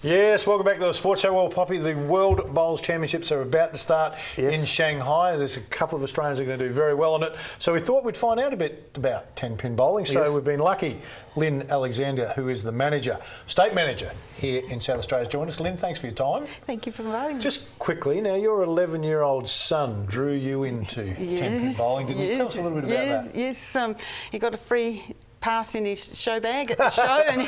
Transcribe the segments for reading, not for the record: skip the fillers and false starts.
Yes, welcome back to the Sports Show. Well, Poppy, the World Bowls Championships are about to start in Shanghai. There's a couple of Australians who are going to do very well on it. So we thought we'd find out a bit about 10-pin bowling. So we've been lucky. Lynn Alexander, who is the manager, state manager here in South Australia, has joined us. Lynn, thanks for your time. Thank you for inviting me. Just quickly, now your 11-year-old son drew you into 10-pin bowling, didn't you? Tell us a little bit about that. Yes, he got a free pass in his show bag at the show, and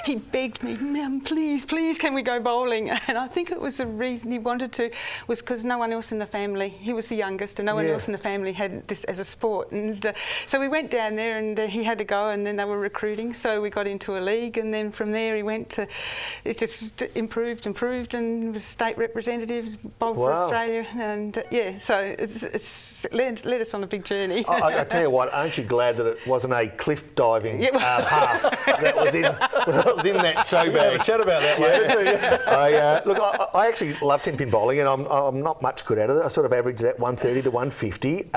he begged me, "Mum, please, can we go bowling?" And I think it was the reason he wanted to was because no one else in the family, he was the youngest, and no one else in the family had this as a sport. And so we went down there, and he had to go, and then they were recruiting, so we got into a league, and then from there he went to, it just improved, and was state representatives, bowled for Australia, and so it's led us on a big journey. I tell you what, aren't you glad that it wasn't a cliff diving pass that was in that show bag? We'll chat about that later. Look, I actually love 10-pin bowling, and I'm not much good at it. I sort of average that 130 to 150.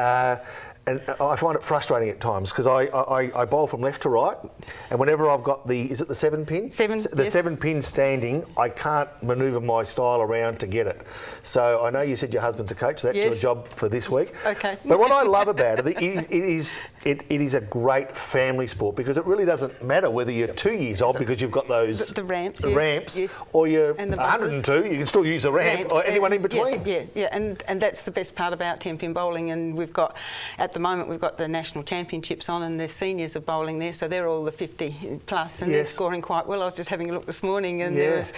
And I find it frustrating at times because I bowl from left to right, and whenever I've got is it the 7-pin? The 7-pin standing, I can't manoeuvre my style around to get it. So I know you said your husband's a coach, so that's your job for this week. Okay. But what I love about it is a great family sport because it really doesn't matter whether you're 2 years old because you've got those the ramps, or you're 102, you can still use a ramp, or anyone in between. And that's the best part about 10-pin bowling. And we've got, at the moment, we've got the national championships on, and there's seniors of bowling there, so they're all the 50 plus, and they're scoring quite well. I was just having a look this morning, and there was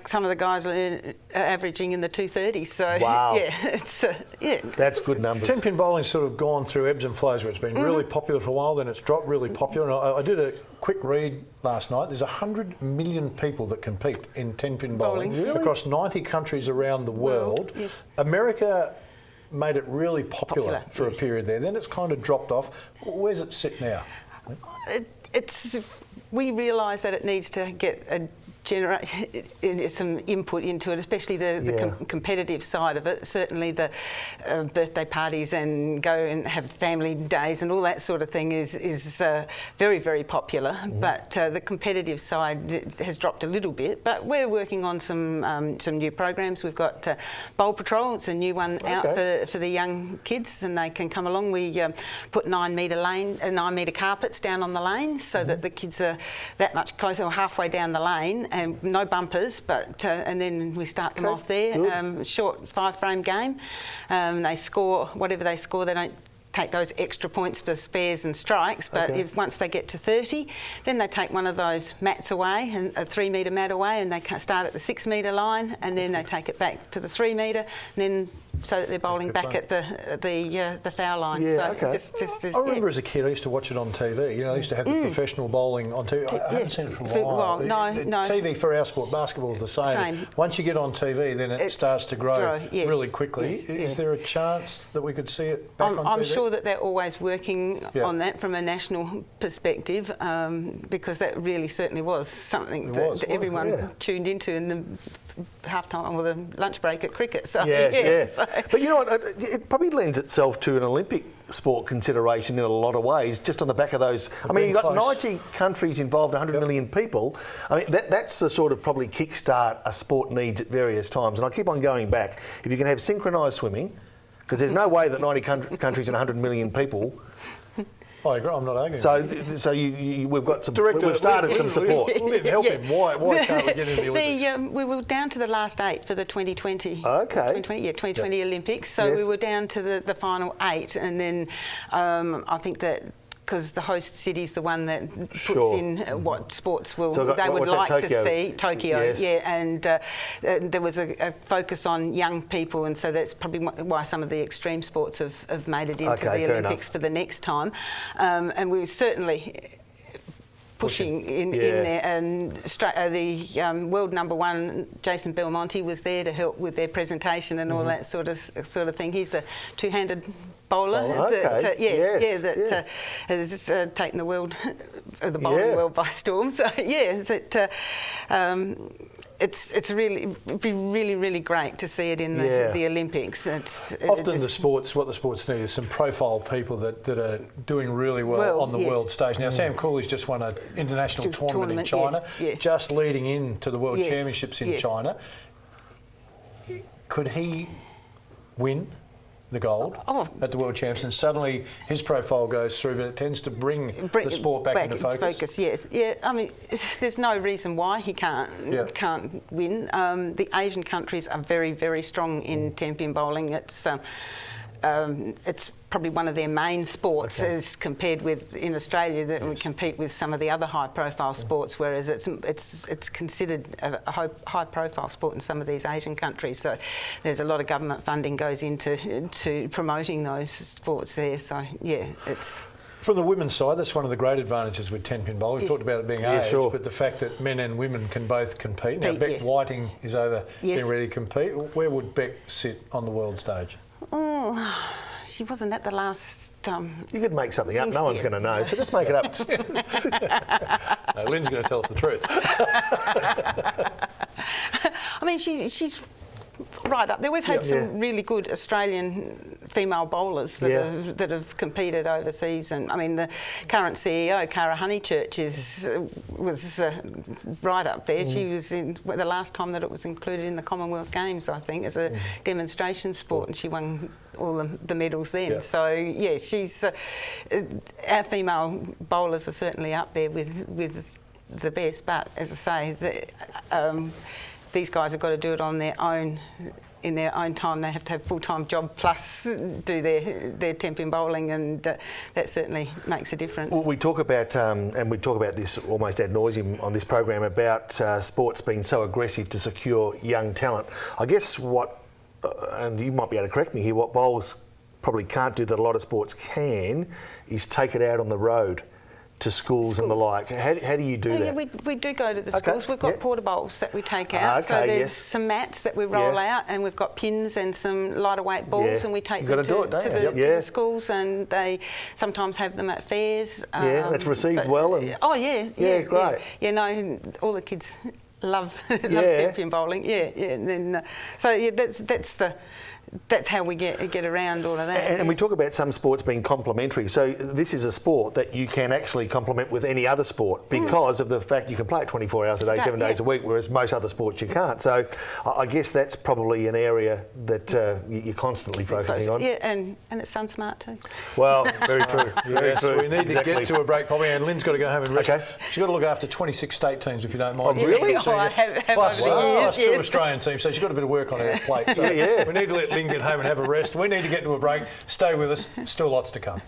some of the guys are averaging in the 230s. So it's that's good numbers. 10-pin bowling's sort of gone through ebbs and flows, where it's been really popular for a while, then it's dropped really popular. And I did a quick read last night. There's 100 million people that compete in 10-pin bowling across 90 countries around the world. America made it really popular for a period there. Then it's kind of dropped off. Where's it sit now? We realise that it needs to get generate some input into it, especially the competitive side of it. Certainly the birthday parties and go and have family days and all that sort of thing is very, very popular. But the competitive side has dropped a little bit. But we're working on some new programs. We've got Bowl Patrol. It's a new one out for the young kids, and they can come along. We put 9-metre carpets down on the lanes so that the kids are that much closer, or halfway down the lane. And no bumpers, but and then we start them off there. Short 5-frame game. They score whatever they score. They don't take those extra points for spares and strikes, but once they get to 30, then they take one of those mats away, and a 3-metre mat away, and they start at the 6-metre line, and then they take it back to the 3-metre, and then so that they're bowling back at the foul line. I remember as a kid, I used to watch it on TV. You know, I used to have the professional bowling on TV. I haven't seen it for a while. No. TV for our sport, basketball is the same. Once you get on TV, then it starts to grow really quickly. Is there a chance that we could see it back on TV? I'm sure that they're always working on that from a national perspective, because that really certainly was something that everyone tuned into in the half-time or the lunch break at cricket. So, But you know what, it probably lends itself to an Olympic sport consideration in a lot of ways, just on the back of those. I mean, you've got 90 countries involved, 100 million people. I mean, that's the sort of probably kickstart a sport needs at various times. And I keep on going back. If you can have synchronised swimming, because there's no way that 90 countries and 100 million people. I agree. I'm not arguing. So we've got some. We've started some support. Help him. Why can't we get into the Olympics? We were down to the last 8 for the 2020. Okay. 2020 Olympics. So we were down to the final 8, and then I think that, because the host city is the one that puts in what sports they would like to see. Tokyo, and there was a focus on young people, and so that's probably why some of the extreme sports have made it into the Olympics for the next time. And we were certainly pushing in there, and the world #1 Jason Belmonte was there to help with their presentation and all that sort of thing. He's the two-handed bowler that has taken the world, the bowling world by storm. So it'd be really great to see it in the Olympics. Often what the sports need is some profile people that are doing really well on the world stage. Now, Sam Cooley's just won an international tournament in China, just leading into the World Championships in China. Could he win the gold at the World Champs, and suddenly his profile goes through, but it tends to bring the sport back into focus? Yes. Yeah, I mean, there's no reason why he can't win. The Asian countries are very strong in Tenpin bowling. It's probably one of their main sports as compared with in Australia that would compete with some of the other high-profile sports, whereas it's considered a high-profile sport in some of these Asian countries. So there's a lot of government funding goes into promoting those sports there. So yeah, it's. From the women's side, that's one of the great advantages with Tenpin bowling. We talked about it being age, but the fact that men and women can both compete. Now, Beck Whiting is over getting ready to compete. Where would Beck sit on on stage? Oh, she wasn't at the last. You could make something up. No one's going to know, so just make it up. No, Lynn's going to tell us the truth. I mean, she's right up there. We've had some really good Australian female bowlers that have competed overseas, and I mean the current CEO, Cara Honeychurch, was right up there. She was in the last time that it was included in the Commonwealth Games, I think, as a demonstration sport, and she won all the medals then. So yeah, she's our female bowlers are certainly up there with the best. But as I say, these guys have got to do it on their own. In their own time, they have to have a full-time job plus do their Tenpin bowling, and that certainly makes a difference. Well, we talk about, and we talk about this almost ad nauseum on this program, about sports being so aggressive to secure young talent. I guess and you might be able to correct me here, what bowls probably can't do that a lot of sports can is take it out on the road to schools and the like. How do you do that? Yeah, we do go to the schools. We've got porta bowls that we take out. So there's some mats that we roll out, and we've got pins and some lighter weight balls, and we take them to the schools, and they sometimes have them at fairs. That's received well. And great. Yeah, no, all the kids love Tenpin bowling. And then that's how we get around all of that. And we talk about some sports being complementary. So this is a sport that you can actually complement with any other sport because of the fact you can play it 24 hours a day, 7 days a week, whereas most other sports you can't. So I guess that's probably an area that you're constantly focusing on. Yeah, and it's sun smart too. Well, very true. Very true. We need to get to a break probably, and Lynn's got to go home and rest. She's got to look after 26 state teams, if you don't mind. Oh, really? So I have over the years. Two Australian teams, so she's got a bit of work on her plate. So we need to let Lynn get home and have a rest. We need to get to a break. Stay with us. Still lots to come.